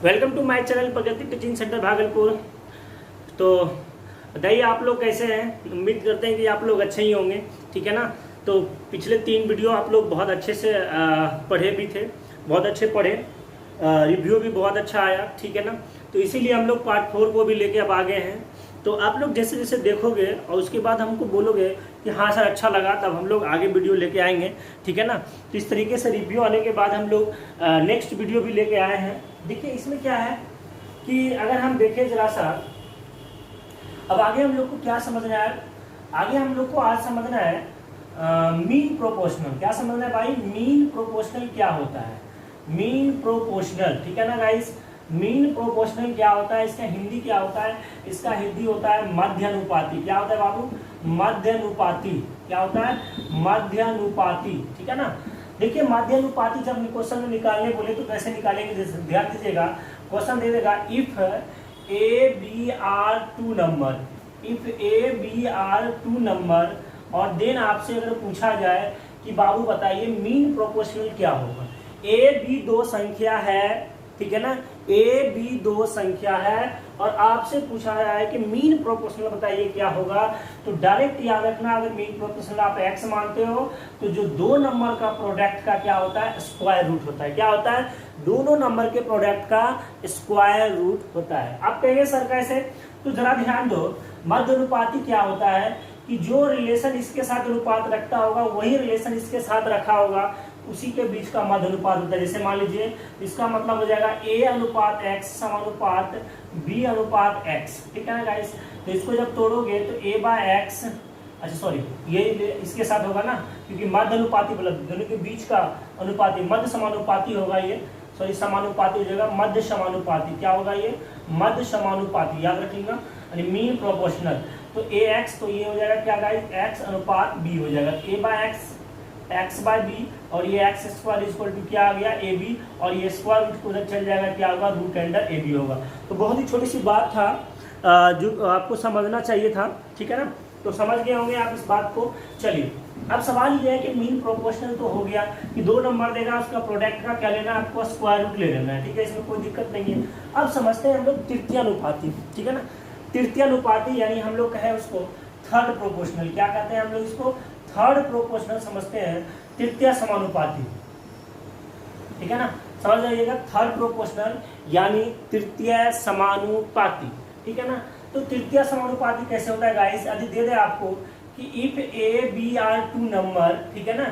Welcome to my channel Pragati teaching centre Bhagalpur. तो बताइए आप लोग कैसे हैं। उम्मीद करते हैं कि आप लोग अच्छे ही होंगे, ठीक है ना। तो पिछले 3 वीडियो आप लोग बहुत अच्छे से पढ़े भी थे, बहुत अच्छे पढ़े, रिव्यू भी बहुत अच्छा आया, ठीक है ना। तो इसीलिए हम लोग पार्ट 4 को भी लेके अब आ गए हैं। तो आप लोग जैसे जैसे देखोगे और उसके बाद हमको बोलोगे कि हाँ सर अच्छा लगा, तब हम लोग आगे वीडियो लेके आएंगे, ठीक है ना। तो इस तरीके से रिव्यू आने के बाद हम लोग नेक्स्ट वीडियो भी लेके आए हैं। देखिए इसमें क्या है कि अगर हम देखें जरा सा, अब आगे हम लोग को क्या समझना है, आगे हम लोग को आज समझना है मीन प्रोपोर्शनल। क्या समझना है भाई, मीन प्रोपोर्शनल क्या होता है, मीन प्रोपोर्शनल, ठीक है ना गाइस। मीन प्रोपोर्शनल क्या होता है, इसका हिंदी क्या होता है, इसका हिंदी होता है मध्यानुपाती। क्या होता है बाबू, मध्यानुपाती। क्या होता है, मध्यानुपाती, ठीक है ना। देखिए मध्यानुपाती जब क्वेश्चन में निकालने बोले तो कैसे निकालेंगे, ध्यान दीजिएगा। क्वेश्चन दे देगा if A B are 2 number, if A B are 2 number, और देन आपसे अगर पूछा जाए कि बाबू बताइए मीन प्रोपोर्शनल क्या होगा। ए बी 2 संख्या है, ठीक है ना, ए बी 2 संख्या है और आपसे पूछा जाए कि मीन प्रोपोर्शनल बताइए क्या होगा। तो डायरेक्ट याद रखना, अगर मीन प्रोपोर्शनल आप एक्स मानते हो तो जो 2 नंबर का प्रोडक्ट का क्या होता है, स्क्वायर रूट होता है। क्या होता है, दोनों नंबर के प्रोडक्ट का स्क्वायर रूट होता है। आप कहेंगे सर कैसे, तो जरा ध्यान दो। मध्य अनुपाती क्या होता है कि जो रिलेशन इसके साथ अनुपात रखता होगा वही रिलेशन इसके साथ रखा होगा, उसी के बीच का मध्य अनुपात होता है। जैसे मान लीजिए इसका मतलब हो जाएगा a अनुपात x समानुपात b अनुपात x, ठीक है ना गाइस। तो इसको जब तोड़ोगे तो a बाय एक्स, अच्छा सॉरी ये इसके साथ होगा ना, क्योंकि मध्य अनुपाती मतलब दोनों के बीच का अनुपाती, मध्य समानुपाती होगा ये, सॉरी समानुपाती हो जाएगा, मध्य समानुपाती। क्या होगा ये, मध्य समानुपाती, याद रखिएगा, यानी मीन प्रोपोर्शनल। तो ax, तो ये हो जाएगा क्या गाइस, x अनुपात b हो जाएगा, a by X X by B, और ये एक्स स्क्वायर इक्वल टू क्या आ गया, ए बी, और ये स्क्वायर रूट उधर चल जाएगा, क्या होगा, रूट अंडर ए बी होगा। तो बहुत ही छोटी सी बात था जो आपको समझना चाहिए था, ठीक है ना। तो समझ गए होंगे आप इस बात को। चलिए अब सवाल ये है कि मीन प्रोपोर्शनल तो हो गया कि 2 नंबर देगा, उसका प्रोडक्ट का क्या लेना है, आपको स्क्वायर रूट ले लेना है, ठीक है, इसमें कोई दिक्कत नहीं है। अब समझते हैं हम लोग तृतीय अनुपाती, ठीक है ना। तृतीय अनुपाती यानी हम लोग कहें उसको थर्ड प्रोपोर्शनल। क्या कहते हैं हम लोग इसको, थर्ड प्रोपोर्शनल समझते हैं, तृतीय समानुपाती, ठीक है ना, समझ जाइएगा। थर्ड प्रोपोर्शनल यानी तृतीय समानुपाती, ठीक है ना। तो तृतीय समानुपाती कैसे होता है गाइस, यदि दे दे आपको कि if A B are 2 number, ठीक है ना,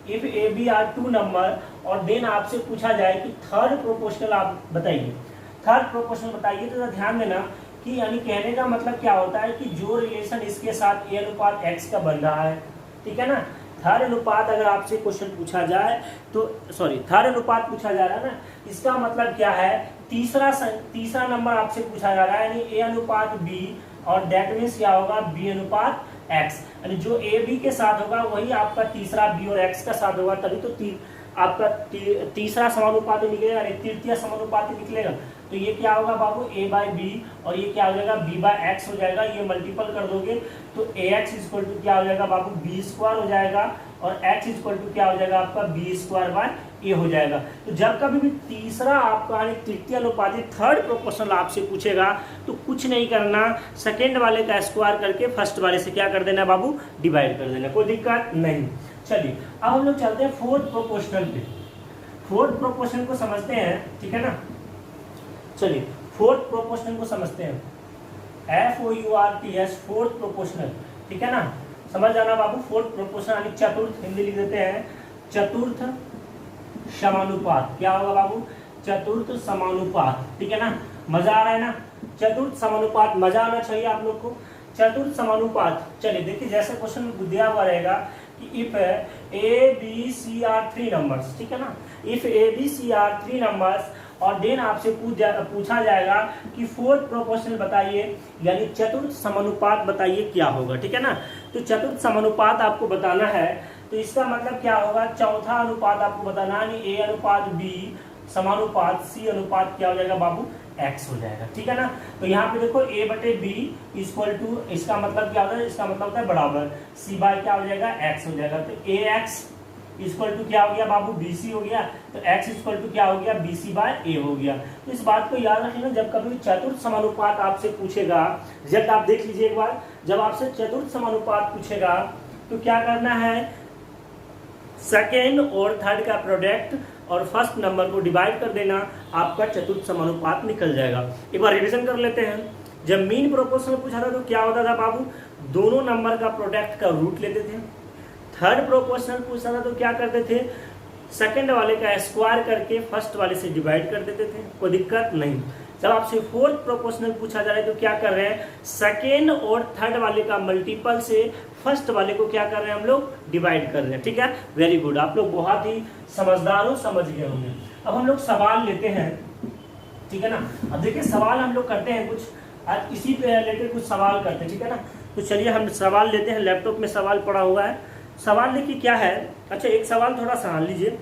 if A B are 2 number, और देन आपसे पूछा जाए कि थर्ड प्रोपोर्शनल आप बताइए, थर्ड प्रोपोर्शनल बताइए। तो ध्यान देना कि यानी कहने का मतलब क्या होता है कि जो रिलेशन इसके साथ ए अनुपात एक्स का बन रहा है, ठीक है ना। थर्ड अनुपात अगर आपसे क्वेश्चन पूछा जाए तो, सॉरी थर्ड अनुपात पूछा जा रहा है ना, इसका मतलब क्या है, तीसरा नंबर आपसे पूछा जा रहा है, यानी ए अनुपात बी, और दैट मीन्स क्या होगा, बी अनुपात एक्स, यानी जो ए बी के साथ होगा वही आपका तीसरा बी और एक्स का साथ होगा, तभी तो आपका तीसरा समानुपाती निकलेगा, यानी तृतीय समानुपाती निकलेगा। तो ये क्या होगा बाबू, ए बाय बी, और ये क्या हो जाएगा, बी बाय एक्स हो जाएगा। ये मल्टीपल कर दोगे तो ए एक्स इक्वल टू क्या हो जाएगा बाबू, बी स्क्वायर हो जाएगा, और एक्स इक्वल टू क्या हो जाएगा आपका, बी स्क्वायर बाय ए हो जाएगा। तो जब कभी भी तीसरा आपका यानी तृतीय अनुपाती थर्ड प्रोपोर्शनल आपसे पूछेगा तो कुछ नहीं करना, सेकेंड वाले का स्क्वायर करके फर्स्ट वाले से क्या कर देना बाबू, डिवाइड कर देना, कोई दिक्कत नहीं। चलिए अब हम लोग चलते हैं फोर्थ प्रोपोर्शनल पे। फोर्थ प्रोपोर्शनल को समझते हैं, ठीक है ना। चलिए फोर्थ प्रोपोर्शनल को समझते हैं, FOURTH, फोर्थ प्रोपोर्शनल, ठीक है ना। समझ जाना बाबू, फोर्थ प्रोपोर्शनल यानी चतुर्थ, हिंदी लिख देते हैं चतुर्थ समानुपात। क्या होगा बाबू, चतुर्थ समानुपात, ठीक है ना। मजा आ रहा है ना, चतुर्थ समानुपात, मजा आना चाहिए आप लोग को, चतुर्थ समानुपात। चलिए देखिए जैसे क्वेश्चन दिया हुआ रहेगा कि if A B C are 3 numbers, ठीक है ना, if A B C are 3 numbers, और देन आपसे पूछा जाएगा कि फोर्थ प्रोपोर्शनल बताइए, यानी चतुर्थ समानुपात बताइए क्या होगा, ठीक है ना। तो चतुर्थ समानुपात आपको बताना है, तो इसका मतलब क्या होगा, चौथा अनुपात आपको बताना है, ए अनुपात बी समानुपात सी अनुपात क्या हो जाएगा बाबू, एक्स हो जाएगा, ठीक है ना। तो यहाँ पे देखो ए बटे बी इक्वल टू, इसका मतलब क्या होता है, इसका मतलब होता है बराबर, सी बाय क्या हो जाएगा, एक्स हो जाएगा। तो ए एक्स इक्वल टू क्या हो गया बाबू, BC हो गया। तो x इक्वल टू क्या हो गया, BC/A हो गया। तो इस बात को याद रखिए, जब कभी चतुर्थ समानुपात आपसे पूछेगा, रिजल्ट आप देख लीजिए एक बार, जब आपसे चतुर्थ समानुपात पूछेगा तो क्या करना है, सेकेंड और थर्ड का प्रोडक्ट और फर्स्ट नंबर को डिवाइड कर देना, आपका चतुर्थ समानुपात निकल जाएगा। एक बार रिवीजन कर लेते हैं। जब मीन प्रोपोर्शनल पूछा था तो क्या होता था बाबू, दोनों नंबर का प्रोडक्ट का रूट लेते थे। थर्ड प्रोपोर्शनल पूछा था तो क्या करते थे, सेकंड वाले का स्क्वायर करके फर्स्ट वाले से डिवाइड कर देते थे, कोई दिक्कत नहीं। जब आपसे फोर्थ प्रोपोर्शनल पूछा जा रहा है तो क्या कर रहे हैं, सेकेंड और थर्ड वाले का मल्टीपल से फर्स्ट वाले को क्या कर रहे हैं हम लोग, डिवाइड कर रहे हैं। ठीक है, वेरी गुड, आप लोग बहुत ही समझदार हो, समझ गए होंगे। अब हम लोग सवाल लेते हैं, ठीक है ना। अब देखिए सवाल हम लोग करते हैं कुछ, आज इसी पे रिलेटेड कुछ सवाल करते हैं, ठीक है ना। तो चलिए हम सवाल लेते हैं, लैपटॉप में सवाल पड़ा हुआ है। सवाल देखिए क्या है, अच्छा एक सवाल थोड़ा सा लीजिए,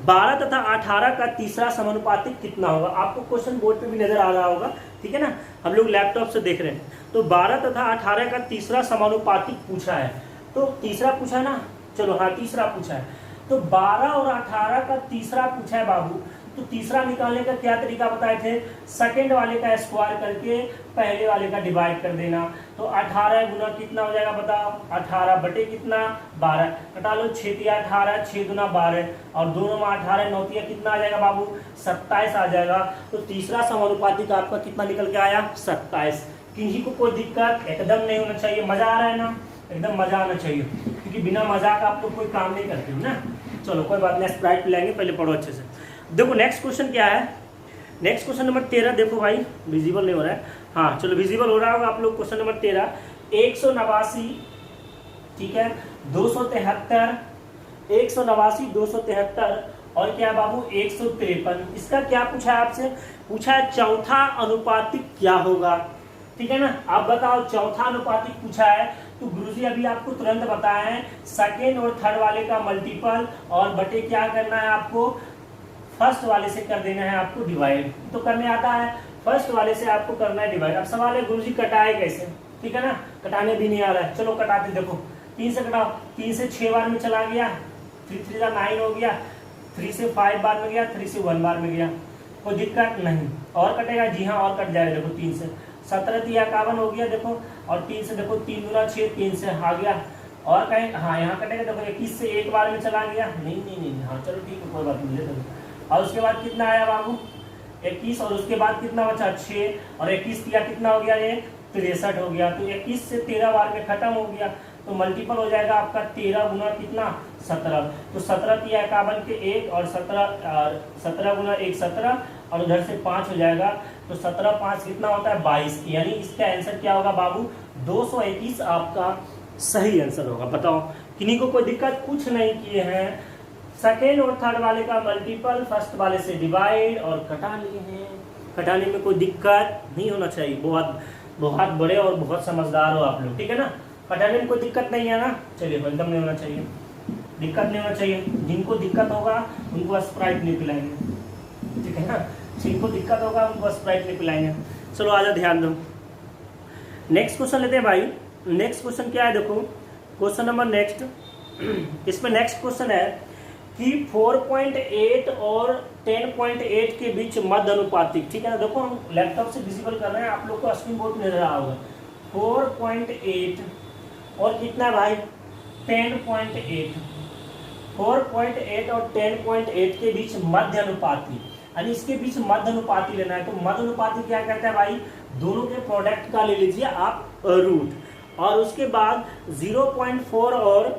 12 तथा 18 का तीसरा समानुपातिक कितना होगा। आपको क्वेश्चन बोर्ड पे भी नजर आ रहा होगा, ठीक है ना, हम लोग लैपटॉप से देख रहे हैं। तो 12 तथा 18 का तीसरा समानुपातिक पूछा है, तो तीसरा पूछा है ना, चलो हाँ तीसरा पूछा है। तो 12 और 18 का तीसरा पूछा है बाबू, तो तीसरा निकालने का क्या तरीका बताए थे, सेकंड वाले का स्क्वायर करके पहले वाले का डिवाइड कर देना। तो 18 गुना कितना हो जाएगा बताओ, 18 बटे कितना 12, कटा लो 6 तिया 18, 6 दुना 12 और दोनों में 18 9 तिया कितना आ जाएगा बाबू, 27 आ जाएगा। तो तीसरा समानुपातिक आपका कितना निकल के आया, 27। किसी को कोई दिक्कत एकदम नहीं होना चाहिए, मजा आ रहा है ना, एकदम मजा आना चाहिए, क्योंकि बिना मजा का आप लोग कोई काम नहीं करते ना। चलो कोई बात नहीं, स्प्राइट पिलाएंगे, पहले पढ़ो अच्छे से। देखो नेक्स्ट क्वेश्चन क्या है, नेक्स्ट क्वेश्चन नंबर 13 देखो भाई, विजिबल नहीं हो रहा है, हाँ चलो विजिबल हो रहा होगा आप लोग। क्वेश्चन नंबर 13, 189, ठीक है, 273, 189, 273 और क्या बाबू 153। इसका क्या पूछा है आपसे, पूछा है चौथा अनुपातिक क्या होगा, ठीक है ना। आप बताओ चौथा अनुपातिक पूछा है, तो गुरुजी अभी आपको तुरंत बताए हैं, सेकेंड और थर्ड वाले का मल्टीपल और बटे क्या करना है आपको, फर्स्ट वाले से कर देना है आपको डिवाइड। तो करने आता है, फर्स्ट वाले से आपको करना है डिवाइड। अब सवाल है गुरुजी कटाए कैसे, ठीक है ना, कटाने भी नहीं आ रहा है, चलो कटाते, देखो 3 से कटाओ, 3 से 6 बार में चला गया, 3 3 9 हो गया, 3 से 5 बार में गया, 3 से 1 बार में गया, कोई दिक्कत नहीं। और कटेगा, जी हाँ और कट जाएगा, देखो 3 से 17 तिया 51 हो गया, देखो, और 3 से देखो 3 दूना 6, 3 से आ गया, और कहीं हाँ यहाँ कटेगा, देखो 21 से एक बार में चला गया, नहीं हाँ चलो ठीक है कोई बात नहीं, देखो। और उसके बाद कितना आया बाबू 21, और उसके बाद कितना बचा 6, और 21 तिया कितना हो गया, ये 63 हो गया। तो 21 से 13 बार में खत्म हो गया, तो मल्टीपल हो जाएगा आपका 13 गुना कितना 17। तो 17 तिया 51 के 1 और 17 गुना 1 17, और उधर से 5 हो जाएगा, तो 17 5 कितना होता है 22। यानी इसका आंसर क्या होगा बाबू 221 आपका सही आंसर होगा। बताओ किन्हीं को कोई दिक्कत, कुछ नहीं किए हैं, सेकेंड और थर्ड वाले का मल्टीपल फर्स्ट वाले से डिवाइड और कटा लिए हैं, कटाने में कोई दिक्कत नहीं होना चाहिए। बहुत बहुत बड़े और बहुत समझदार हो आप लोग, ठीक है ना, कटाने में कोई दिक्कत नहीं है ना। चलिए एकदम नहीं होना चाहिए, दिक्कत नहीं होना चाहिए। जिनको दिक्कत होगा उनको स्प्राइट नहीं पिलाएंगे, ठीक है ना, जिनको दिक्कत होगा उनको स्प्राइट नहीं पिलाएंगे। चलो आजा ध्यान दो, नेक्स्ट क्वेश्चन लेते हैं भाई। नेक्स्ट क्वेश्चन क्या है, देखो क्वेश्चन नंबर नेक्स्ट, इसमें नेक्स्ट क्वेश्चन है कि 4.8 और 10.8 के बीच मध्य अनुपातिक, ठीक है ना। देखो हम लैपटॉप से विजिबल कर रहे हैं, आप लोग को स्क्रीन बोर्ड में नजर आ होगा। 4.8 और कितना भाई 10.8, 4.8 और 10.8 के बीच मध्य अनुपाती, यानी इसके बीच मध्य अनुपाती लेना है। तो मध्य अनुपाती क्या कहता है भाई, दोनों के प्रोडक्ट का ले लीजिए आप रूट, और उसके बाद 0.4 और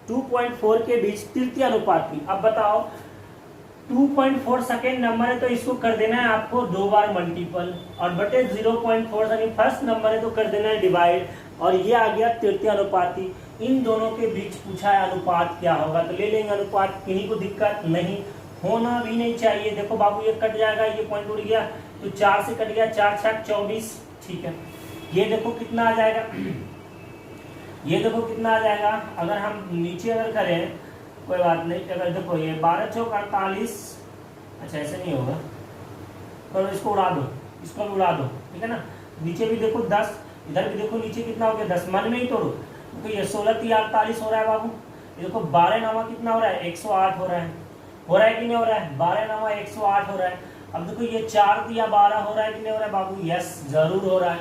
2.4 के बीच तृतीय अनुपाती। अब बताओ 2.4 सेकेंड नंबर है तो इसको कर देना है आपको 2 बार मल्टीपल, और बटे 0.4 यानी फर्स्ट नंबर है तो कर देना है डिवाइड, और ये आ गया तृतीय अनुपाती। इन दोनों के बीच पूछा है अनुपात क्या होगा, तो ले लेंगे अनुपात, किन्हीं को दिक्कत नहीं, होना भी नहीं चाहिए। देखो बाबू ये कट जाएगा, ये पॉइंट उड़ गया, तो 4 से कट गया, 4 6 24, ठीक है। ये देखो कितना आ जाएगा, ये देखो कितना आ जाएगा, अगर हम नीचे अगर करें कोई बात नहीं, अगर देखो ये 12 चौक 48, अच्छा ऐसे नहीं होगा, तो इसको उड़ा दो, इसको उड़ा दो, ठीक है ना। नीचे भी देखो 10, इधर भी देखो नीचे कितना हो गया 10, मन में ही तोड़ो, तो ये 16 3 48 हो रहा है बाबू, ये देखो 12 नामा कितना हो रहा है, 108 हो रहा है कि नहीं हो रहा है, 12 नामा 108 हो रहा है। अब देखो ये 4 दिया 12 हो रहा है कि नहीं हो रहा है बाबू, यस जरूर हो रहा है।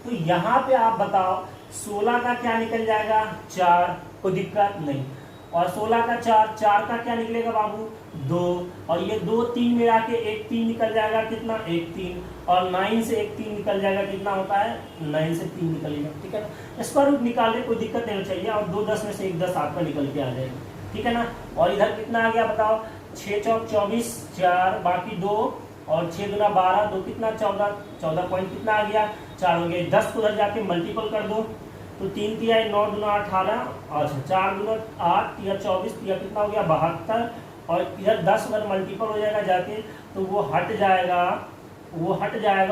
तो यहाँ पे आप बताओ 16 का क्या निकल जाएगा, 4, कोई दिक्कत नहीं। और 16 का 4 का क्या निकलेगा बाबू, 2, और ये 2 3 मिला के 1 3 निकल जाएगा, कितना 1 3, और 9 से 1 3 निकल जाएगा, कितना होता है 9 से 3 निकलेगा, ठीक है ना। स्क्वायर रूट निकालने कोई दिक्कत नहीं चाहिए, और 2 10 में से 1 10 आपका निकल के आ जाएगा, ठीक है ना। और इधर कितना आ गया बताओ, 6 चौक 24, 4 बाकी 2, और 6 दूना 12, 2 कितना 14, 14 पॉइंट कितना आ गया 4 हो गया। 10 को उधर जाके मल्टीपल कर दो, तो 3 तिया 9 दूना 18, अच्छा 4 दूना 8 तिया 24, तिया कितना हो गया 72, और इधर 10 उधर मल्टीपल हो जाएगा जाके, तो वो हट जाएगा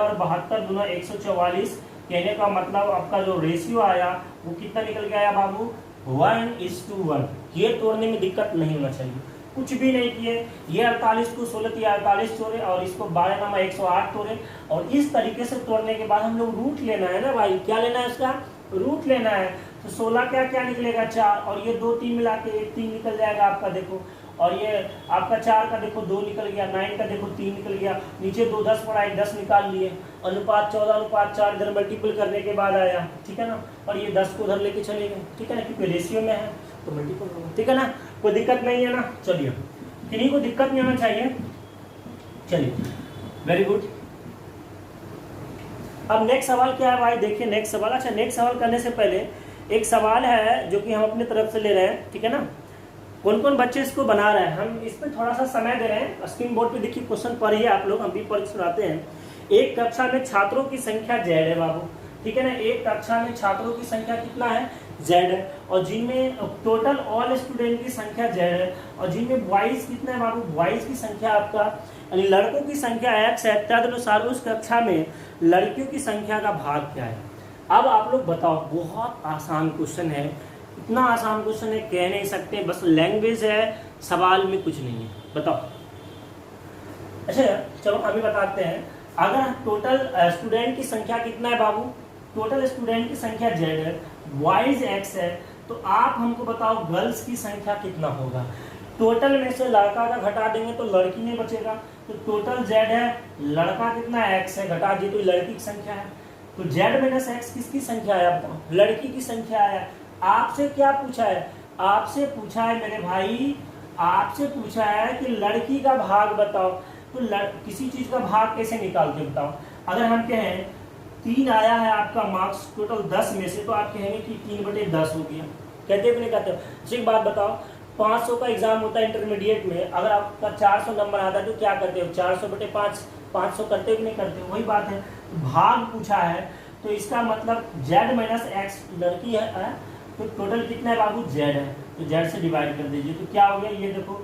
और 72 दूना 144। कहने का मतलब आपका जो रेशियो आया वो कितना निकल के आया बाबू, 1:1। ये तोड़ने में दिक्कत नहीं होना चाहिए, कुछ भी नहीं किए। ये 48 को 16 तिया 48 तोड़े, और इसको 12 नामा 108 तोड़े, और इस तरीके से तोड़ने के बाद हम लोग रूट लेना है ना भाई, क्या लेना है इसका, रूट लेना है। तो 16 क्या क्या निकलेगा 4, और ये 2 3 मिला के 1 3 निकल जाएगा आपका, देखो। और ये आपका 4 का देखो 2 निकल गया, 9 का देखो 3 निकल गया, नीचे 2 10 पड़ा है 10 निकाल लिए, अनुपात 14:4 इधर मल्टीपल करने के बाद आया, ठीक है ना। और ये 10 को उधर लेके चले गए, ठीक है ना, क्योंकि रेशियो में है तो मल्टीपल होगा, ठीक है ना, कोई दिक्कत नहीं है ना। चलिए, किन्हीं को दिक्कत नहीं होना चाहिए, चलिए वेरी गुड। अब नेक्स्ट सवाल क्या है भाई, देखिए नेक्स्ट सवाल। अच्छा, नेक्स्ट सवाल करने से पहले एक सवाल है जो कि हम अपने तरफ से ले रहे हैं, ठीक है ना। कौन कौन बच्चे इसको बना रहे हैं, हम इसमें थोड़ा सा समय दे रहे हैं। स्क्रीन बोर्ड पे देखिए क्वेश्चन पढ़िए आप लोग, हम भी पढ़ सुनाते हैं। एक कक्षा में छात्रों की संख्या Z है बाबू, ठीक है ना। एक कक्षा में छात्रों की संख्या कितना है, Z है, और जिनमें टोटल ऑल स्टूडेंट की संख्या Z है, और जिनमें बॉयज कितना है बाबू, बॉयज की संख्या आपका यानी लड़कों की संख्या X है। तदनुसार उस कक्षा में लड़कियों की संख्या का भाग क्या है। अब आप लोग बताओ, बहुत आसान क्वेश्चन है, इतना आसान क्वेश्चन है कह नहीं सकते, बस लैंग्वेज है, सवाल में कुछ नहीं है, बताओ। अच्छा चलो अभी बताते हैं। अगर टोटल स्टूडेंट की संख्या कितना है बाबू, टोटल स्टूडेंट की संख्या Z है, बॉयज X है, तो आप हमको बताओ गर्ल्स की संख्या कितना होगा। टोटल में से लड़का का घटा देंगे तो लड़की नहीं बचेगा, तो टोटल Z है, लड़का कितना X है, घटा दिए तो लड़की की संख्या है, तो Z माइनस X किसकी संख्या है, आप बताओ, लड़की की संख्या है। आपसे क्या पूछा है, आपसे पूछा है मेरे भाई, आपसे पूछा है कि लड़की का भाग बताओ। तो किसी चीज का भाग कैसे निकालते बताओ। अगर हम कहें 3 आया है आपका मार्क्स टोटल 10 में से, तो आप कहेंगे कि 3/10 हो गया, कहते हो नहीं कहते हो। एक बात बताओ, 500 का एग्जाम होता है इंटरमीडिएट में, अगर आपका 400 नंबर आता है तो क्या करते हो, 400/5 500 करते हो कि नहीं करते हो, वही बात है। भाग पूछा है, तो इसका मतलब Z माइनस X लड़की है, तो टोटल कितना है बाबू, Z है, तो Z से डिवाइड कर दीजिए, तो क्या हो गया, ये देखो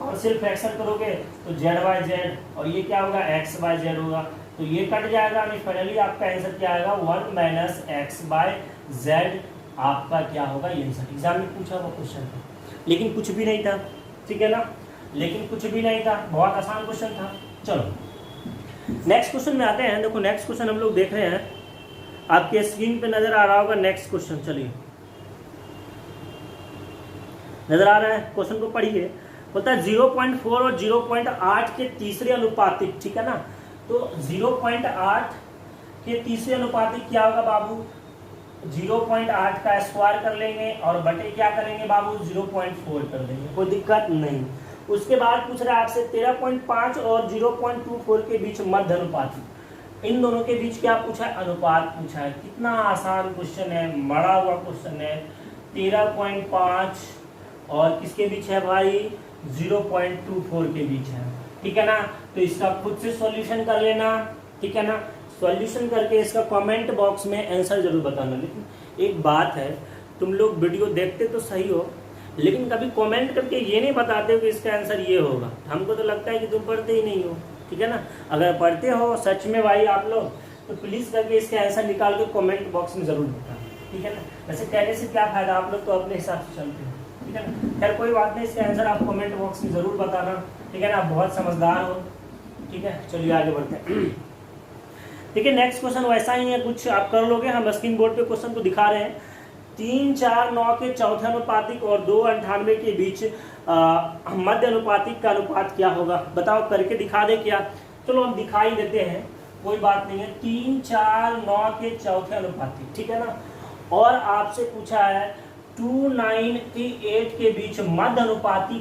पार्शियल फ्रैक्शन करोगे तो Z/Z, और ये क्या होगा X/Z होगा, तो ये कट जाएगा, फाइनली आपका आंसर क्या आएगा 1 माइनस X/Z आपका क्या होगा, ये आंसर। एग्जाम में पूछा हुआ क्वेश्चन था, लेकिन कुछ भी नहीं था, ठीक है ना, लेकिन कुछ भी नहीं था, बहुत आसान क्वेश्चन था। चलो नेक्स्ट क्वेश्चन में आते हैं। देखो नेक्स्ट क्वेश्चन हम लोग देख रहे हैं, आपके स्क्रीन पे नजर आ रहा होगा नेक्स्ट क्वेश्चन, चलिए नजर आ रहा है, क्वेश्चन को पढ़िए। बोलता है 0.4 और 0.8 के तीसरे अनुपातिक, ठीक है ना। तो 0.8 के तीसरे अनुपातिक क्या होगा बाबू, 0.8 का स्क्वायर कर लेंगे और बटे क्या करेंगे बाबू 0.4 कर देंगे, कोई दिक्कत नहीं। उसके बाद पूछ रहा है आपसे 13.5 और 0.24 के बीच मध्य अनुपातिक, इन दोनों के बीच क्या पूछा है, अनुपात पूछा है। कितना आसान क्वेश्चन है, मरा हुआ क्वेश्चन है। 13.5 और किसके बीच है भाई, 0.24 के बीच है, ठीक है ना। तो इसका खुद से सॉल्यूशन कर लेना, ठीक है ना। सॉल्यूशन करके इसका कमेंट बॉक्स में आंसर जरूर बताना। लेकिन एक बात है, तुम लोग वीडियो देखते तो सही हो, लेकिन कभी कमेंट करके ये नहीं बताते कि इसका आंसर ये होगा। हमको तो लगता है कि तुम पढ़ते ही नहीं हो, ठीक है ना। अगर पढ़ते हो सच में भाई आप लोग, तो प्लीज़ करके इसके आंसर निकाल के कमेंट बॉक्स में ज़रूर बताना, ठीक है ना। वैसे कहने से क्या फ़ायदा, आप लोग तो अपने हिसाब से चलते हो, ठीक है ना। खैर कोई बात नहीं, इसका आंसर आप कमेंट बॉक्स में ज़रूर बताना, ठीक है ना। आप बहुत समझदार हो, ठीक है। चलिए आगे बढ़ते हैं। ठीक है, नेक्स्ट क्वेश्चन वैसा ही है, कुछ आप कर लोगे, हम स्क्रीन बोर्ड पे क्वेश्चन को दिखा रहे हैं। 3, 4, 9 के चौथे अनुपातिक और 2, 98 के बीच मध्य अनुपातिक का अनुपात क्या होगा? बताओ, करके दिखा दे क्या? चलो हम दिखा ही देते हैं, कोई बात नहीं है। 3, 4, 9 के चौथे अनुपातिक, ठीक है ना। और आपसे पूछा है 2, 9 के 8 के बीच मध्य अनुपाति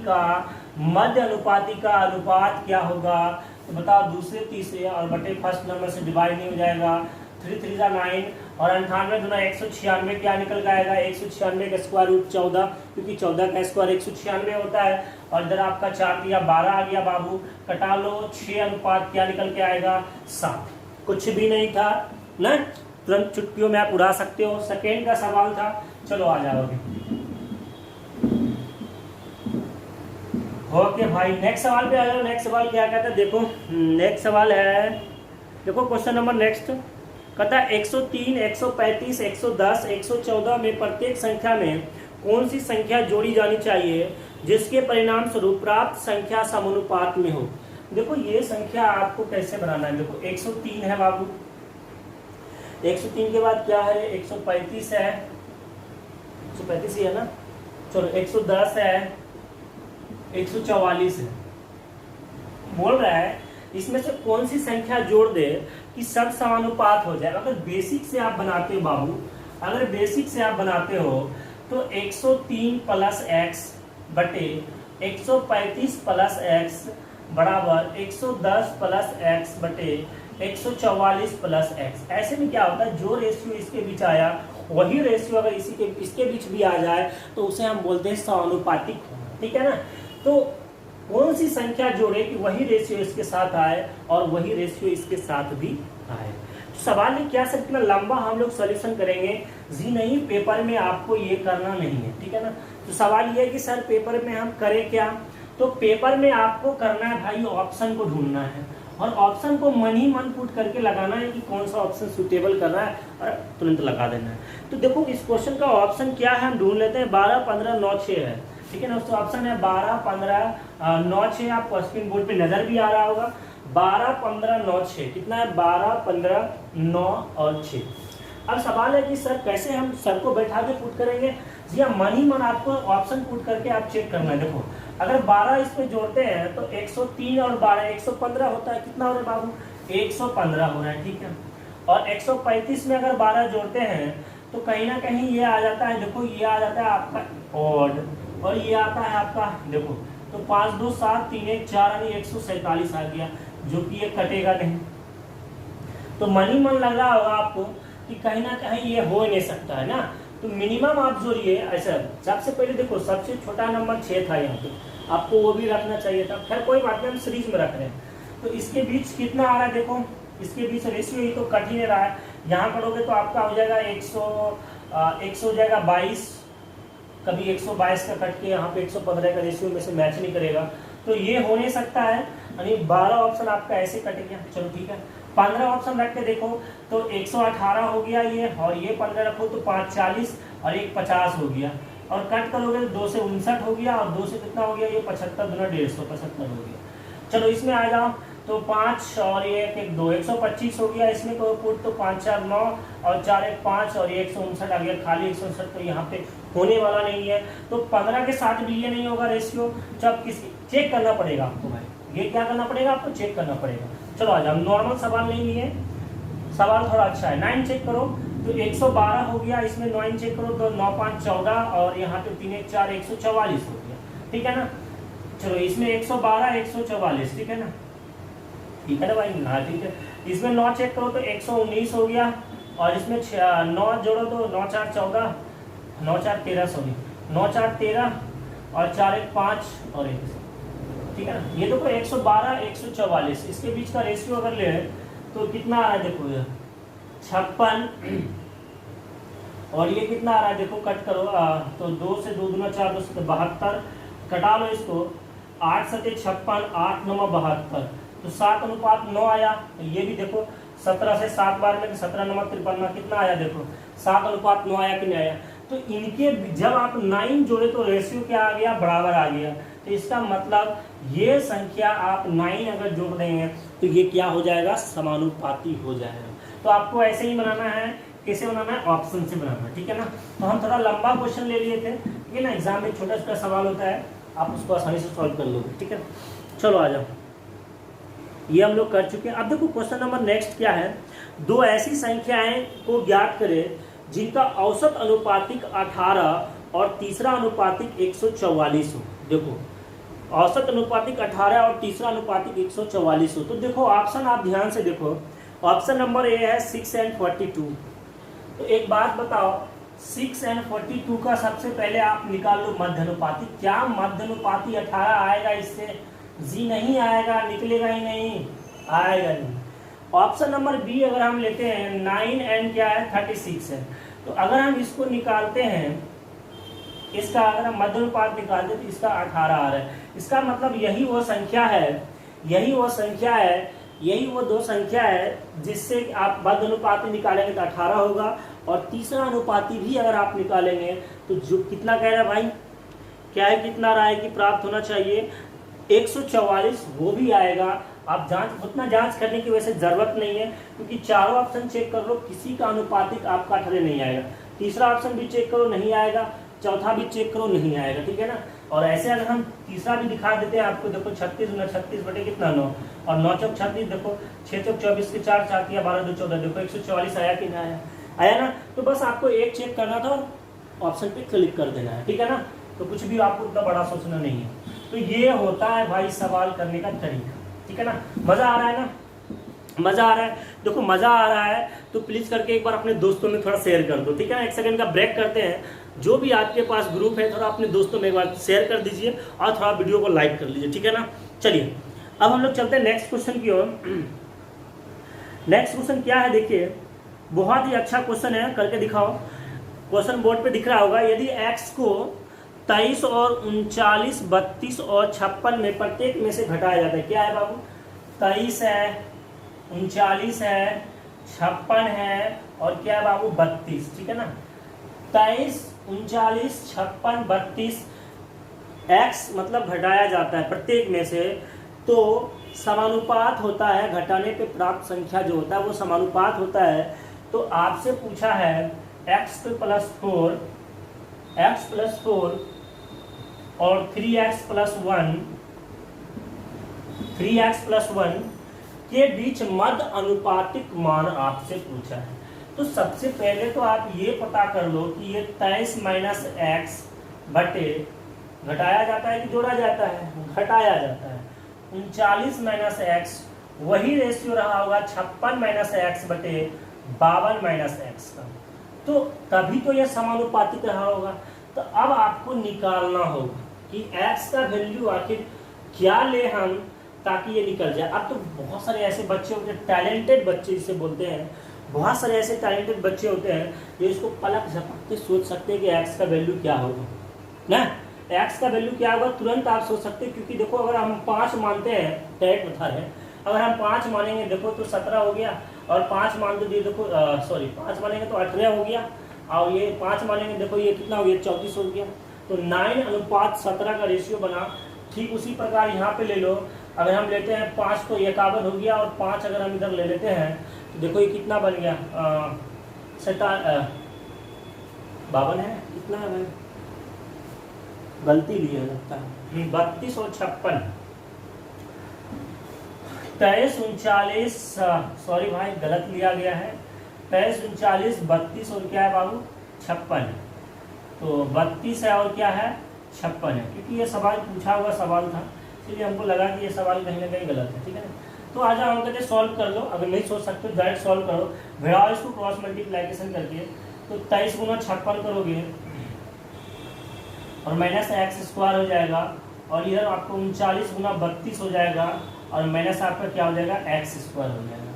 का अनुपात क्या होगा? तो बताओ, दूसरे तीसरे और बटे फर्स्ट नंबर से डिवाइड नहीं हो जाएगा। 3 3 9 और 98 गुना 196 क्या निकल आएगा? 196 का स्क्वायर रूट 14, क्योंकि 14 का स्क्वायर 196 होता है। और इधर आपका 4 दिया 12 आ गया बाबू, कटा लो, 6 अनुपात क्या निकल के आएगा? 7। कुछ भी नहीं था ना, तुरंत चुटकियों में आप उड़ा सकते हो। सेकेंड का सवाल था, चलो आ जाओगे। ओके भाई, नेक्स्ट सवाल पे आ जाओ। नेक्स्ट सवाल क्या कहता है? देखो नेक्स्ट सवाल है, देखो क्वेश्चन नंबर नेक्स्ट कहता है 103, 135, 110, 114 में प्रत्येक संख्या में कौन सी संख्या जोड़ी जानी चाहिए जिसके परिणाम स्वरूप प्राप्त संख्या समानुपात में हो? देखो ये संख्या आपको कैसे बनाना है। देखो 103 है बाबू, 103 के बाद क्या है? 135 है, 135 ही है ना। चलो 110 है, 144 है। बोल रहा है इसमें से कौन सी संख्या जोड़ दे कि सब समानुपात हो जाए। अगर बेसिक से आप बनाते हो बाबू, अगर बेसिक से आप बनाते हो तो 103 प्लस एक्स बटे 135 प्लस एक्स बराबर 110 प्लस एक्स बटे 144 प्लस एक्स। ऐसे में क्या होता है, जो रेशियो इसके बीच आया वही रेशियो अगर इसके बीच भी आ जाए तो उसे हम बोलते हैं समानुपातिक होना, ठीक है ना। तो कौन सी संख्या जोड़े कि वही रेशियो इसके साथ आए और वही रेशियो इसके साथ भी आए। तो सवाल ये क्या सर इतना लंबा हम लोग सॉल्यूशन करेंगे जी? नहीं, पेपर में आपको ये करना नहीं है, ठीक है ना। तो सवाल ये है कि सर पेपर में हम करें क्या? तो पेपर में आपको करना है भाई, ऑप्शन को ढूंढना है और ऑप्शन को मन ही मन पुट करके लगाना है कि कौन सा ऑप्शन सुटेबल कर रहा है और तुरंत लगा देना है। तो देखो इस क्वेश्चन का ऑप्शन क्या है, हम ढूंढ लेते हैं। 12, 15, 9, 6 है, ठीक है ना। तो ऑप्शन है 12, 15, 9, 6। आपको स्क्रीन बोर्ड पे नजर भी आ रहा होगा 12, 15, 9, 6 कितना है? 12, 15, 9 और 6। अब सवाल है कि सर कैसे हम सर को बैठा के पुट करेंगे? जी हाँ, मन ही मन आपको ऑप्शन पुट करके आप चेक करना है। देखो अगर 12 इसमें जोड़ते हैं तो 103 और 12 115 होता है। कितना हो रहा है बाबू? 115 हो रहा है, ठीक है। और 135 में अगर 12 जोड़ते हैं तो कहीं ना कहीं ये आ जाता है, देखो ये आ जाता है आपका ऑड और ये आता है आपका, देखो तो 5 2 7 3 1 4 यानी 147 आ गया, जो कि ये कटेगा नहीं। तो मन ही मन लग रहा होगा आपको कि कहीं ना कहीं ये हो नहीं सकता है ना। तो मिनिमम आप जोड़िए ऐसा। सबसे पहले देखो सबसे छोटा नंबर 6 था यहाँ पे, आपको वो भी रखना चाहिए था। खैर कोई बात नहीं, हम सीरीज में रख रहे हैं। तो इसके बीच कितना आ रहा है? देखो इसके बीच रेशियो ही तो कट ही नहीं रहा है। यहाँ करोगे तो आपका हो जाएगा 100 हो जाएगा 22, कभी 122 का कट के यहाँ पे 115 का रेशियो में से मैच नहीं करेगा। तो ये हो नहीं सकता है, यानी 12 ऑप्शन आपका ऐसे कटेगा। चलो ठीक है, 15 ऑप्शन रख के देखो तो 118 हो गया ये, और ये 15 रखो तो 5 40 और 1 50 हो गया। और कट करोगे तो 2 से 59 हो गया और 2 से कितना हो गया? ये 75 दूना 150 हो गया। चलो इसमें आ जाओ तो 5 और 1 1 2 125 हो गया। इसमें को पुट तो 5 4 9 और 4 1 5 और 159 आ गया। खाली 159 तो यहाँ पे होने वाला नहीं है। तो 15 के साथ भी ये नहीं होगा रेशियो। जब किसी चेक करना पड़ेगा आपको भाई, ये क्या करना पड़ेगा आपको? चेक करना पड़ेगा। चलो आ जाओ, नॉर्मल सवाल नहीं है, सवाल थोड़ा अच्छा है। 9 चेक करो तो 112 हो गया। इसमें 9 चेक करो तो 9 5 14 और यहाँ पे 3 1 4 144 हो गया, ठीक है ना। चलो इसमें 112 144, ठीक है ना, ठीक है ना भाई। हाँ ठीक है। इसमें 9 चेक करो तो 119 हो गया और इसमें 9 जोड़ो तो 9 4 14 9 4 13 सॉरी 9 4 13 और 4 1 5 और 1, ठीक है ना। ये देखो 112 144 इसके बीच का रेशियो अगर ले तो कितना आ रहा है? देखो ये 56 और ये कितना आ रहा है? देखो कट करो तो 2 से 2 दूना 4 2 से 72, कटा लो इसको 8 7 56 8 9 72, तो 7 अनुपात 9 आया। ये भी देखो 17 से 7 बार में 17 9 53 कितना आया? देखो 7 अनुपात 9 आया कि नहीं आया? तो इनके जब आप 9 जोड़े तो रेशियो क्या आ गया? बराबर आ गया। तो इसका मतलब ये संख्या आप 9 अगर जोड़ देंगे तो ये क्या हो जाएगा? समानुपाती हो जाएगा। तो आपको ऐसे ही बनाना है कैसे बनाना है, ऑप्शन से बनाना है, ठीक है ना। तो हम थोड़ा लंबा क्वेश्चन ले लिए थे, ये ना एग्जाम में छोटा छोटा सवाल होता है, आप उसको आसानी से सॉल्व कर लोगे, ठीक है। चलो आ जाओ, ये हम लोग कर चुके हैं। अब देखो क्वेश्चन नंबर नेक्स्ट क्या है, दो ऐसी संख्याएं को ज्ञात करें जिनका औसत अनुपातिक 18 और तीसरा अनुपातिक 144 हो। देखो औसत अनुपातिक 18 और तीसरा अनुपातिक 144 हो। तो देखो ऑप्शन आप ध्यान से देखो, ऑप्शन नंबर ए है 6 and 42। तो एक बात बताओ, 6 and 42 का सबसे पहले आप निकाल लो मध्य अनुपाती। क्या मध्य अनुपाती 18 आएगा इससे? जी नहीं आएगा, निकलेगा ही नहीं, आएगा नहीं। ऑप्शन नंबर बी अगर हम लेते हैं 9 and क्या है 36 है। तो अगर हम इसको निकालते हैं, इसका अगर हम मध्य अनुपात निकालते तो इसका 18 आ रहा है। इसका मतलब यही वो संख्या है, यही वो संख्या है, यही वो दो संख्या है जिससे आप मध्य अनुपाती निकालेंगे तो 18 होगा, और तीसरा अनुपाती भी अगर आप निकालेंगे तो जो कितना कह रहा है भाई, क्या है, कितना रहा है कि प्राप्त होना चाहिए 144, वो भी आएगा। आप जांच, उतना जांच करने की वैसे जरूरत नहीं है, क्योंकि चारों ऑप्शन चेक कर लो, किसी का अनुपातिक आपका 18 नहीं आएगा। तीसरा ऑप्शन भी चेक करो, नहीं आएगा। चौथा भी चेक करो, नहीं आएगा, ठीक है ना। और ऐसे अगर हम तीसरा भी दिखा देते हैं आपको, देखो 36 × 36 बटे कितना 9, और 9 चौक 36, देखो 6 चौक 24 के 4 4 12 2 14, देखो 144 आया कि नहीं आया, आया ना। तो बस आपको एक चेक करना था, ऑप्शन पे क्लिक कर देना है, ठीक है ना। तो कुछ भी आपको उतना बड़ा सोचना नहीं है। तो ये होता है भाई सवाल करने का तरीका, ठीक है ना। मजा आ रहा है ना, मजा आ रहा है। देखो मजा आ रहा है तो प्लीज करके एक बार अपने दोस्तों में थोड़ा शेयर कर दो, ठीक है ना। एक सेकंड का ब्रेक करते हैं, जो भी आपके पास ग्रुप है थोड़ा अपने दोस्तों में एक बार शेयर कर दीजिए और थोड़ा वीडियो को लाइक कर लीजिए, ठीक है ना। चलिए अब हम लोग चलते हैं नेक्स्ट क्वेश्चन की ओर। नेक्स्ट क्वेश्चन क्या है, देखिए बहुत ही अच्छा क्वेश्चन है, करके दिखाओ। क्वेश्चन बोर्ड पे दिख रहा होगा, यदि x को 23 और 39, 32 और 56 में प्रत्येक में से घटाया जाता है, क्या है बाबू, 23 है, 39 है, 56 है, और क्या है बाबू 32, ठीक है ना। 23, 39, 56, 32 x मतलब घटाया जाता है प्रत्येक में से, तो समानुपात होता है, घटाने पे प्राप्त संख्या जो होता है वो समानुपात होता है। तो आपसे पूछा है x + 4, x + 4 और 3x + 1, 3x + 1 के बीच मध्य अनुपातिक मान आपसे पूछा है। तो सबसे पहले तो आप ये पता कर लो कि ये 23 - x बटे, घटाया जाता है कि जोड़ा जाता है, घटाया जाता है, 39 - x, वही रेशियो रहा होगा 56 - x बटे 52 - x का। तो तभी तो यह समानुपातिक रहा होगा। तो अब आपको निकालना होगा कि x का वैल्यू आखिर क्या ले हम ताकि ये निकल जाए। अब तो बहुत सारे ऐसे बच्चे होते हैं, टैलेंटेड बच्चे जिसे बोलते हैं, बहुत सारे ऐसे टैलेंटेड बच्चे होते हैं जो इसको पलक झपकते सोच सकते हैं कि x का वैल्यू क्या होगा ना, x का वैल्यू क्या होगा तुरंत आप सोच सकते हैं। क्योंकि देखो अगर हम 5 मानते हैं, डायरेक्ट बता रहे हैं, अगर हम 5 मानेंगे देखो तो 17 हो गया, और 5 मान दो देखो 5 मानेंगे तो 18 हो गया, और ये 5 मानेंगे देखो ये कितना हो गया 34 हो गया। तो 9:17 का रेशियो बना। ठीक उसी प्रकार यहाँ पे ले लो, अगर हम लेते हैं 5 तो 51 हो गया, और 5 अगर हम इधर ले लेते हैं तो देखो ये कितना बन गया 52 है, कितना है भाई, गलती ली है लगता है, 32 और 56, 23, 39, सॉरी भाई गलत लिया गया है, 23, 39, 32 और क्या है बाबू 56, तो 32 है और क्या है 56 है। क्योंकि ये सवाल पूछा हुआ सवाल था, इसलिए हमको लगा कि ये सवाल कहीं ना कहीं गलत है, ठीक है ना। तो आ जाओ हम कहते सॉल्व कर लो, अगर नहीं सोच सकते डायरेक्ट सॉल्व करो, भिड़ाओ इसको क्रॉस मल्टीप्लाइकेशन करके। तो 23 × 56 करोगे और -x² हो जाएगा, और इधर आपको 39 × 32 हो जाएगा, और माइनस आपका क्या हो जाएगा x² हो जाएगा।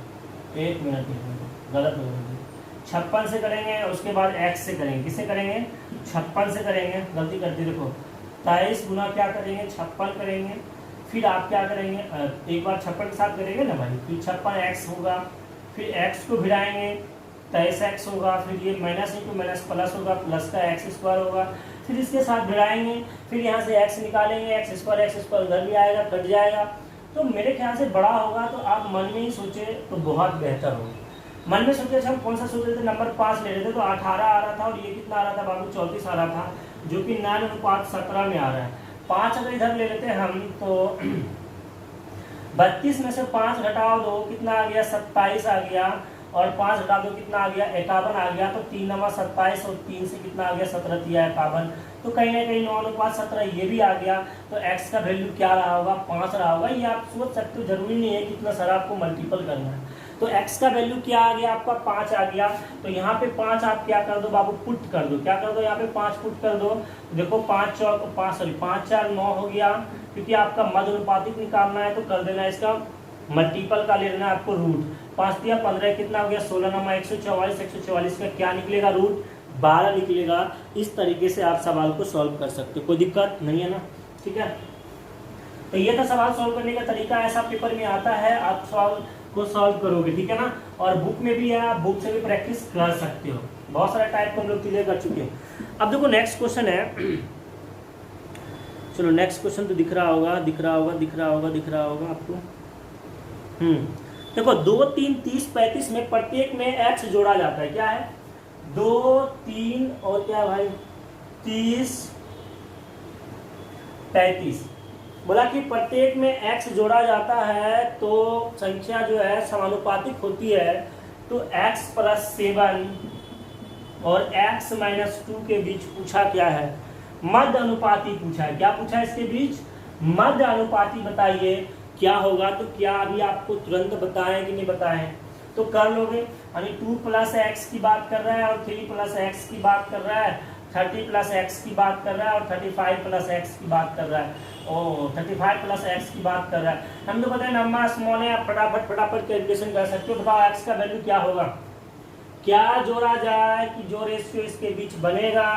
एक मिनट गलत हो गया, 56 से करेंगे और उसके बाद x से करेंगे, किससे करेंगे 56 से करेंगे, गलती करती देखो 23 गुना क्या करेंगे 56 करेंगे, फिर आप क्या करेंगे एक बार 56 के साथ करेंगे ना भाई, फिर 56x होगा, फिर x को भिड़ाएंगे 23x होगा, फिर ये माइनस इंटू माइनस प्लस होगा, प्लस का x² होगा, फिर इसके साथ भिड़ाएंगे, फिर यहाँ से x निकालेंगे, x² उधर भी आएगा, कट जाएगा। तो मेरे ख्याल से बड़ा होगा, तो आप मन में ही सोचे तो बहुत बेहतर होगा। मन में सोचे हम कौन सा सोच रहे थे, नंबर 5 ले रहे थे, तो 18 आ रहा था और ये कितना आ रहा था बाबू 34 आ रहा था, जो कि 9:17 में आ रहा है। 5 अगर इधर ले लेते हैं हम तो 32 में से 5 घटाओ 2 कितना आ गया 27 आ गया, और 5 घटा दो कितना आ गया 51 आ गया, तो 3 नवा 27 और 3 से कितना आ गया 17 तिया 51, तो कहीं ना कहीं 9:17 ये भी आ गया। तो x का वैल्यू क्या रहा होगा 5 रहा होगा। ये आप सोच सकते हो, जरूरी नहीं है कि इतना सारा आपको मल्टीपल करना है। तो x का वैल्यू क्या आ गया आपका 5 आ गया, तो यहाँ पे 5 आप क्या कर दो बाबू पुट कर दो, क्या कर दो यहाँ पे 5 पुट कर दो। देखो 5 4 9 हो गया, क्योंकि आपका मध्य अनुपातिक निकालना है तो कर देना इसका मल्टीपल का ले लेना आपको रूट। 5 दिया 15 कितना हो गया 16 नमा 144, 144 का क्या निकलेगा रूट 12 निकलेगा। इस तरीके से आप सवाल को सॉल्व कर सकते हो, कोई दिक्कत नहीं है ना, ठीक है। तो ये था सवाल सॉल्व करने का तरीका, ऐसा पेपर में आता है, आप सवाल को सॉल्व करोगे, ठीक है ना। और बुक में भी है, आप बुक से भी प्रैक्टिस कर सकते हो, बहुत सारे टाइप को हम लोग क्लियर कर चुके हैं। अब देखो नेक्स्ट क्वेश्चन है, चलो नेक्स्ट क्वेश्चन तो दिख रहा होगा आपको। देखो 2 3 30 35 में प्रत्येक में x जोड़ा जाता है, क्या है 2 3 और क्या भाई 30 35, बोला कि प्रत्येक में x जोड़ा जाता है तो संख्या जो है समानुपातिक होती है, तो x + 7 और x - 2 के बीच पूछा क्या है मध्य अनुपाती पूछा है। क्या पूछा है इसके बीच मध्य अनुपाती, बताइए क्या होगा। तो क्या अभी आपको तुरंत बताएं कि नहीं बताएं, तो कर लोगे। यानी 2 + x की बात कर रहा है और 3 + x की बात कर रहा है, 30 + x की बात कर रहा है और 35 + x की बात कर रहा है, 35 + x की बात कर रहा है। हम तो बताए नंबर स्मॉल है, आप फटाफट कैलकुलेशन कर सकते हो। बताओ x का वैल्यू क्या होगा, क्या जोड़ा जाए कि जो रेशियो इसके बीच बनेगा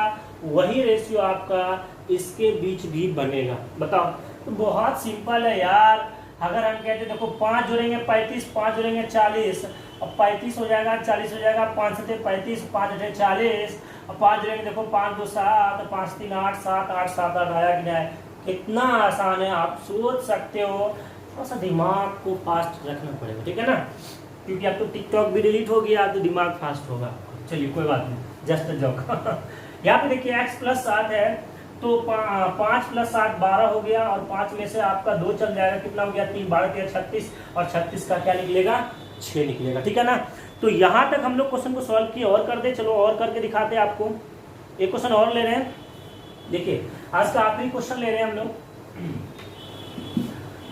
वही रेशियो आपका इसके बीच भी बनेगा, बताओ। तो बहुत सिंपल है यार। अगर हम कहते देखो 5 जोड़ेंगे 35, 5 जोड़ेंगे 40, अब 35 हो जाएगा 40 हो जाएगा, 5 से 35, 5 से 40, अब 5 जोड़ेंगे देखो 5 2 7, 5 3 8 7 8 7 8 आया कि नहीं, कितना आसान है आप सोच सकते हो। थोड़ा सा दिमाग को फास्ट रखना पड़ेगा, ठीक है ना, क्योंकि अब तो टिकटॉक भी डिलीट हो गया तो दिमाग फास्ट होगा। चलिए कोई बात नहीं, जस्ट जॉक। यहाँ पे देखिए x + 7 है, तो 5 + 7 12 हो गया, और 5 में से आपका 2 चल जाएगा, कितना हो गया 3 12 3 36, और 36 का क्या निकलेगा 6 निकलेगा, ठीक है ना। तो यहाँ तक हम लोग क्वेश्चन को सॉल्व किए, और कर दे, चलो और करके दिखाते हैं आपको। एक क्वेश्चन और ले रहे हैं, देखिए आज का आखिरी क्वेश्चन ले रहे हैं हम लोग,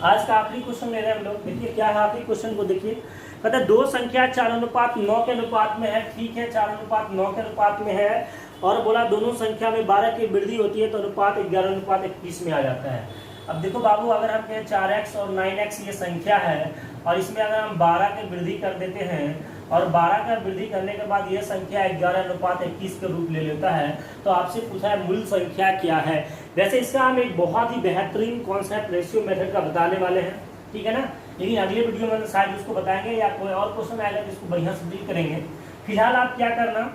आज का आखिरी क्वेश्चन ले रहे हैं हम लोग। देखिए क्या है आखिरी क्वेश्चन को, देखिए कहते हैं 2 संख्या 4:9 के अनुपात में है, ठीक है 4:9 के अनुपात में है, और बोला दोनों संख्या में 12 की वृद्धि होती है तो अनुपात 11:21 में आ जाता है। अब देखो बाबू, अगर हम कहें 4x और 9x ये संख्या है, और इसमें अगर हम 12 की वृद्धि कर देते हैं, और 12 का वृद्धि करने के बाद ये संख्या 11:21 के रूप ले लेता है, तो आपसे पूछा है मूल संख्या क्या है। वैसे इसका हम एक बहुत ही बेहतरीन कॉन्सेप्ट रेशियो मेथड का बताने वाले हैं, ठीक है ना, लेकिन अगले वीडियो में शायद उसको बताएंगे, या कोई और क्वेश्चन आएगा तो इसको बढ़िया से डील करेंगे। फिलहाल आप क्या करना,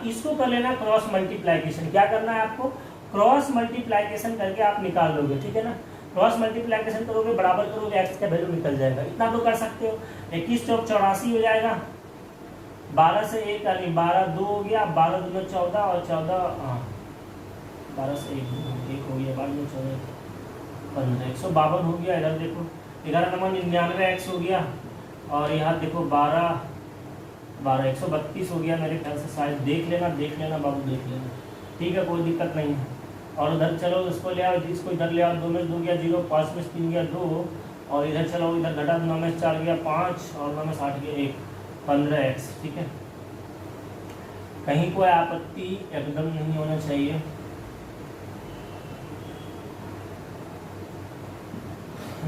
इसको कर लेना क्रॉस मल्टीप्लाइकेशन। क्या करना है आपको, क्रॉस मल्टीप्लाइकेशन करके आप निकाल लोगे, ठीक है ना। क्रॉस मल्टीप्लाइकेशन करोगे, बराबर करोगे, एक्स का वैल्यू निकल जाएगा। इतना तो कर सकते हो। 21 चौक 84 हो जाएगा, 12 से 1 यानी 12 2 हो गया, 12 दूना 14 और 14 12 से 1 हो गया, 12 2 14 15 152 हो गया। इधर देखो 11 नंबर 99x हो गया, और यहाँ देखो 12 132 हो गया मेरे ख्याल से, शायद देख लेना बाबू, देख लेना, ठीक है कोई दिक्कत नहीं है। और उधर चलो इसको ले आओ, इसको इधर ले आओ, 2 में 2 गया 0, 5 में 3 गया 2, और इधर चलो इधर घटा, 9 में 4 गया 5, और 9 में 8 गया 1, 15x, ठीक है। कहीं कोई आपत्ति एकदम नहीं होना चाहिए।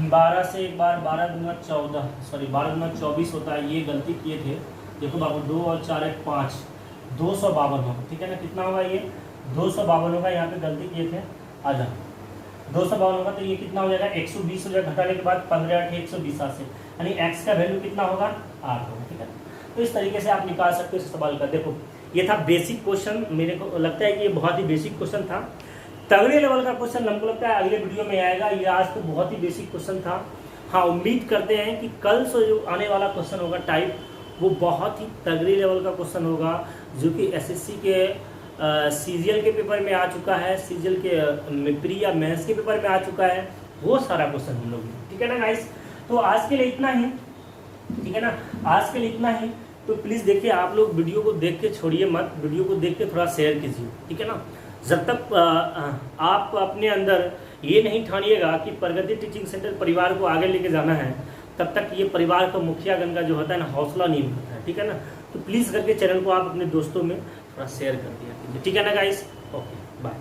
बारह से एक बार 12 दूना 14, सॉरी 12 दूना 24 होता है, ये गलती किए थे। देखो बाबू 2 और 4 1 5, 252 होगा, ठीक है ना। कितना होगा ये 252 होगा, यहाँ पे गलती किए थे, आजा 252 होगा, तो ये कितना हो जाएगा 120 हो जाएगा, घटाने के बाद 15 8 120 से, यानी x का वैल्यू कितना होगा 8 होगा, ठीक है। तो इस तरीके से आप निकाल सकते हो इस सवाल का। देखो ये था बेसिक क्वेश्चन, मेरे को लगता है कि ये बहुत ही बेसिक क्वेश्चन था। तगड़े लेवल का क्वेश्चन हमको लगता है अगले वीडियो में आएगा, ये आज तो बहुत ही बेसिक क्वेश्चन था। हाँ, उम्मीद करते हैं कि कल से जो आने वाला क्वेश्चन होगा टाइप, वो बहुत ही तगड़ी लेवल का क्वेश्चन होगा, जो कि एसएससी के सीजीएल के पेपर में आ चुका है, सीजीएल के प्री या मेंस के पेपर में आ चुका है, वो सारा क्वेश्चन हम लोग, ठीक है ना गाइस। तो आज के लिए इतना ही, ठीक है ना, आज के लिए इतना ही। तो प्लीज़ देखिए, आप लोग वीडियो को देख के छोड़िए मत, वीडियो को देख के थोड़ा शेयर कीजिए, ठीक है ना। जब तक आप अपने अंदर ये नहीं ठानिएगा कि प्रगति टीचिंग सेंटर परिवार को आगे लेके जाना है, तब तक ये परिवार का मुखियागण का जो होता है ना, हौसला नहीं मिलता है, ठीक है ना। तो प्लीज़ करके चैनल को आप अपने दोस्तों में थोड़ा शेयर कर दिया कीजिए, ठीक है ना गाइस। Okay bye.